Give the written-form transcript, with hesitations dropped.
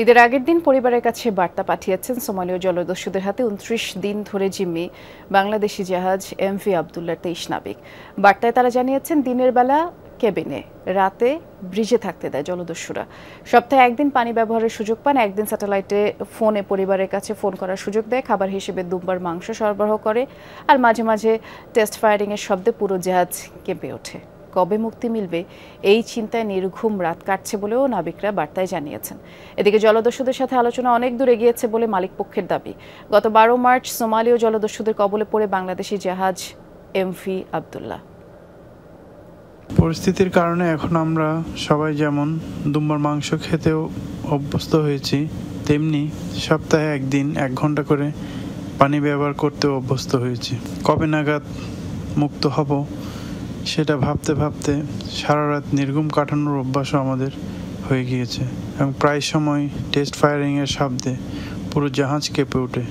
ঈদের আগের দিন পরিবারের কাছে বার্তা পাঠিয়েছেন সোমালীয় জলদস্যুদের হাতে ২৯ দিন ধরে জিম্মি বাংলাদেশি জাহাজ এমভি আবদুল্লার ২৩ নাবিক। বার্তায় তারা জানিয়েছেন, দিনের বেলা কেবিনে, রাতে ব্রিজে থাকতে দেয় জলদস্যুরা। সপ্তাহে একদিন পানি ব্যবহারের সুযোগ পান, একদিন স্যাটেলাইটে ফোনে পরিবারের কাছে ফোন করার সুযোগ দেয়, খাবার হিসেবে দুম্বার মাংস সরবরাহ করে, আর মাঝে মাঝে টেস্ট ফায়ারিংয়ের শব্দে পুরো জাহাজ কেঁপে ওঠে। কবে মুক্তি মিলবে এই চিন্তায় নির্ঘুম রাত কাটছে বলেও নাবিকরা বার্তায় জানিয়েছেন। এদিকে জলদস্যুদের সাথে আলোচনা অনেক দূর এগিয়েছে বলে মালিকপক্ষের দাবি। গত ১২ মার্চ সোমালীয় জলদস্যুদের কবলে পড়ে বাংলাদেশি জাহাজ এমভি আবদুল্লাহ। পরিস্থিতির কারণে এখন আমরা সবাই যেমন দুম্বার মাংস খেতেও অভ্যস্ত হয়েছি, তেমনি সপ্তাহে একদিন ১ ঘন্টা করে পানি ব্যবহার করতেও অভ্যস্ত হয়েছি। কবে নাগাদ মুক্ত হব সেটা ভাবতে ভাবতে সারা রাত নির্ঘুম কাটানোর অভ্যাসও আমাদের হয়ে গিয়েছে এবং প্রায় সময় টেস্ট ফায়ারিংয়ের শব্দে পুরো জাহাজ কেঁপে ওঠে।